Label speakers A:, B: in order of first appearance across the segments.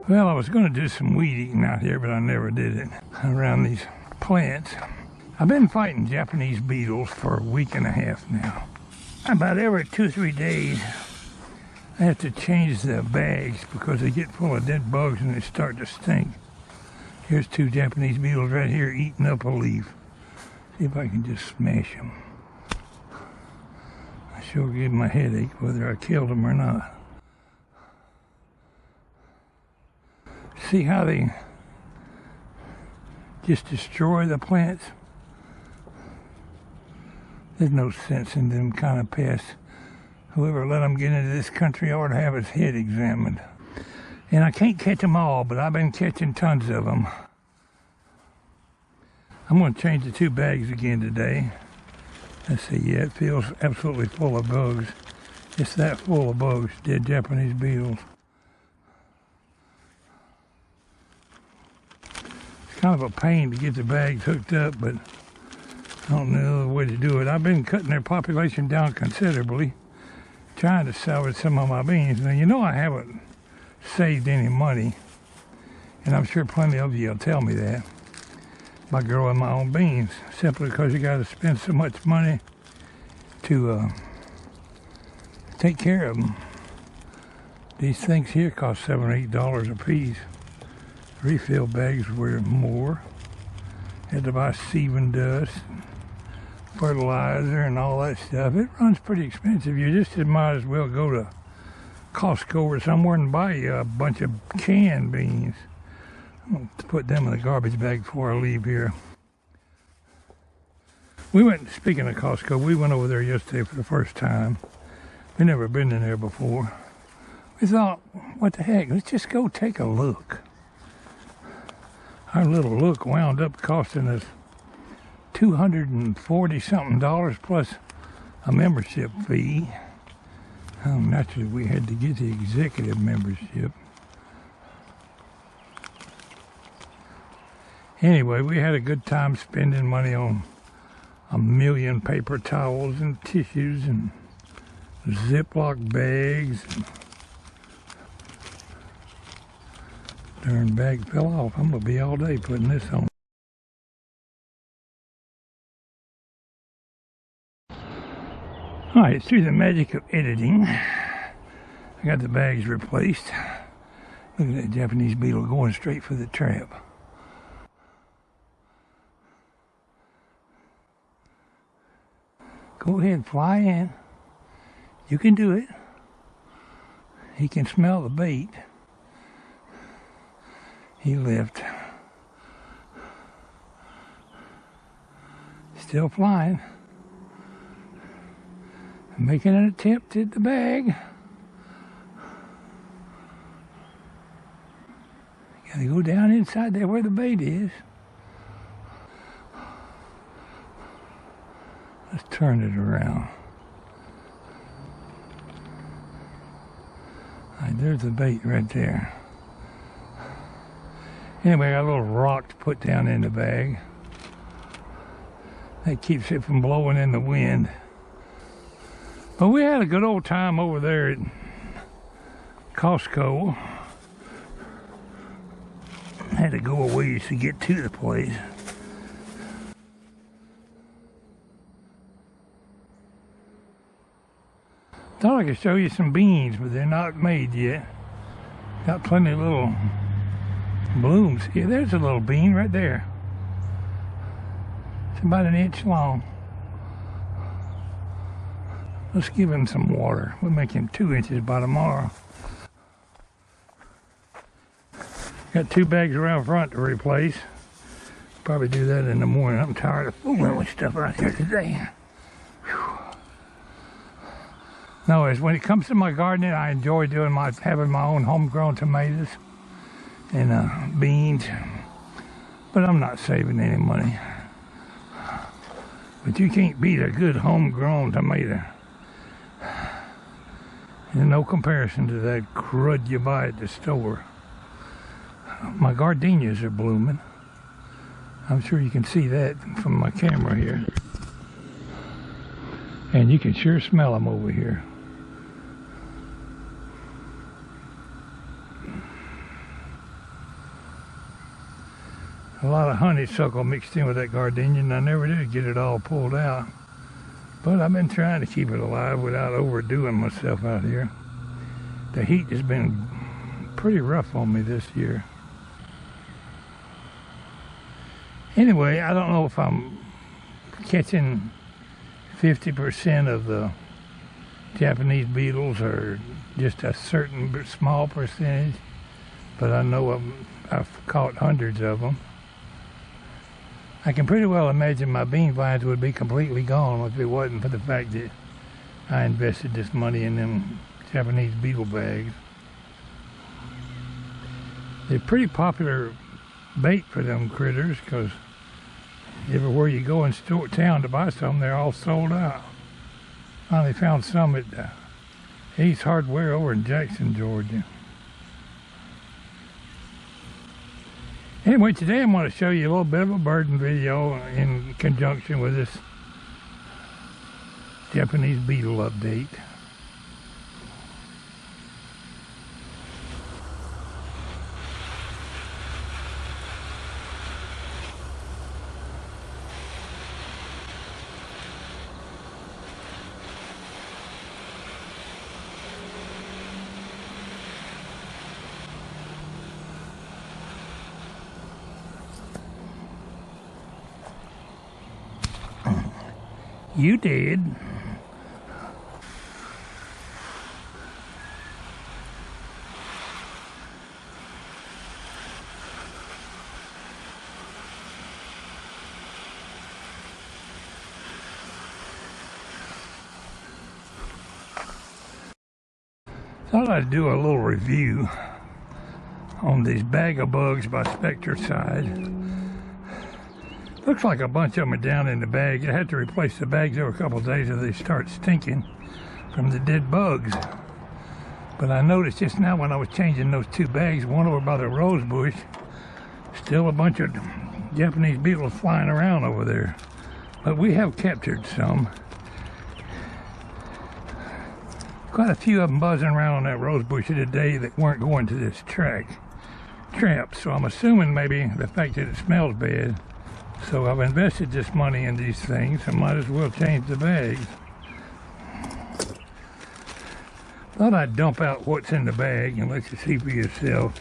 A: Well, I was going to do some weed eating out here, but I never did it around these plants. I've been fighting Japanese beetles for a week and a half now. About every 2 or 3 days, I have to change the bags because they get full of dead bugs and they start to stink. Here's 2 Japanese beetles right here eating up a leaf. See if I can just smash them. I sure give them a headache whether I killed them or not. See how they just destroy the plants? There's no sense in them kind of pests. Whoever let them get into this country ought to have his head examined. And I can't catch them all, but I've been catching tons of them. I'm going to change the 2 bags again today. Let's see, yeah, it feels absolutely full of bugs. It's that full of bugs, dead Japanese beetles. It's kind of a pain to get the bags hooked up, but I don't know the way to do it. I've been cutting their population down considerably, trying to salvage some of my beans. Now, you know I haven't saved any money, and I'm sure plenty of you will tell me that, by growing my own beans, simply because you got to spend so much money to take care of them. These things here cost $7 or $8 a piece. Refill bags were more. Had to buy sieving dust, fertilizer, and all that stuff. It runs pretty expensive. You just might as well go to Costco or somewhere and buy you a bunch of canned beans. I'm going to put them in the garbage bag before I leave here. Speaking of Costco, we went over there yesterday for the first time. We've never been in there before. We thought, what the heck, let's just go take a look. Our little look wound up costing us $240-something plus a membership fee. Naturally, we had to get the executive membership. Anyway, we had a good time spending money on 1,000,000 paper towels and tissues and Ziploc bags. Darn bag fell off. I'm going to be all day putting this on. Alright, through the magic of editing, I got the bags replaced. Look at that Japanese beetle going straight for the trap. Go ahead, fly in. You can do it. He can smell the bait. He left. Still flying. Making an attempt at the bag. Gotta go down inside there where the bait is. Let's turn it around. All right, there's the bait right there. Anyway, I got a little rock to put down in the bag. That keeps it from blowing in the wind. But we had a good old time over there at Costco. Had to go a ways to get to the place. Thought I could show you some beans, but they're not made yet. Got plenty of little blooms. Yeah, there's a little bean right there. It's about 1 inch long. Let's give him some water. We'll make him 2 inches by tomorrow. Got 2 bags around front to replace. Probably do that in the morning. I'm tired of fooling with stuff out here today. Whew. No, when it comes to my gardening, I enjoy having my own homegrown tomatoes and beans. But I'm not saving any money. But you can't beat a good homegrown tomato. There's no comparison to that crud you buy at the store. My gardenias are blooming. I'm sure you can see that from my camera here. And you can sure smell them over here. a lot of honeysuckle mixed in with that gardenia, and I never did get it all pulled out. But I've been trying to keep it alive without overdoing myself out here. The heat has been pretty rough on me this year. Anyway, I don't know if I'm catching 50% of the Japanese beetles or just a certain small percentage, but I know I've caught hundreds of them. I can pretty well imagine my bean vines would be completely gone if it wasn't for the fact that I invested this money in them Japanese beetle bags. They're pretty popular bait for them critters, because everywhere you go in town to buy some, they're all sold out. Finally found some at Ace Hardware over in Jackson, Georgia. Anyway, today I'm going to show you a little bit of a birding video in conjunction with this Japanese beetle update. You did. Thought I'd do a little review on these bag of bugs by Spectracide. Looks like a bunch of them are down in the bag. I had to replace the bags every couple of days or they start stinking from the dead bugs. But I noticed just now when I was changing those two bags, one over by the rose bush, still a bunch of Japanese beetles flying around over there. But we have captured some. Quite a few of them buzzing around on that rose bush today that weren't going to this trap. So I'm assuming maybe the fact that it smells bad. So I've invested this money in these things, I might as well change the bags. Thought I'd dump out what's in the bag and let you see for yourself.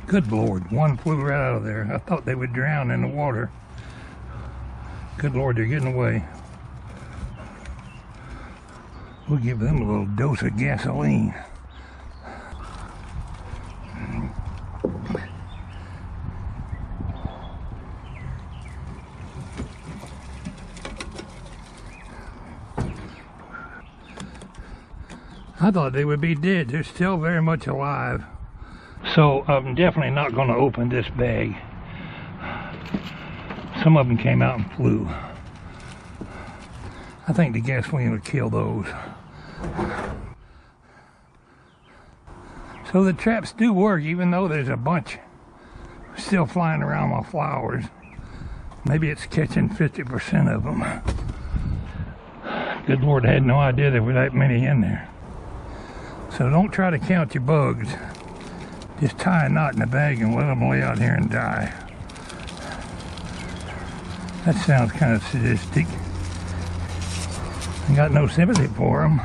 A: Good Lord, one flew right out of there. I thought they would drown in the water. Good Lord, they're getting away. We'll give them a little dose of gasoline. I thought they would be dead. They're still very much alive. So I'm definitely not going to open this bag. Some of them came out and flew. I think the gasoline would kill those. So the traps do work, even though there's a bunch still flying around my flowers. Maybe it's catching 50% of them. Good Lord, I had no idea there were that many in there. So don't try to count your bugs. Just tie a knot in the bag and let them lay out here and die. That sounds kind of sadistic. I got no sympathy for them.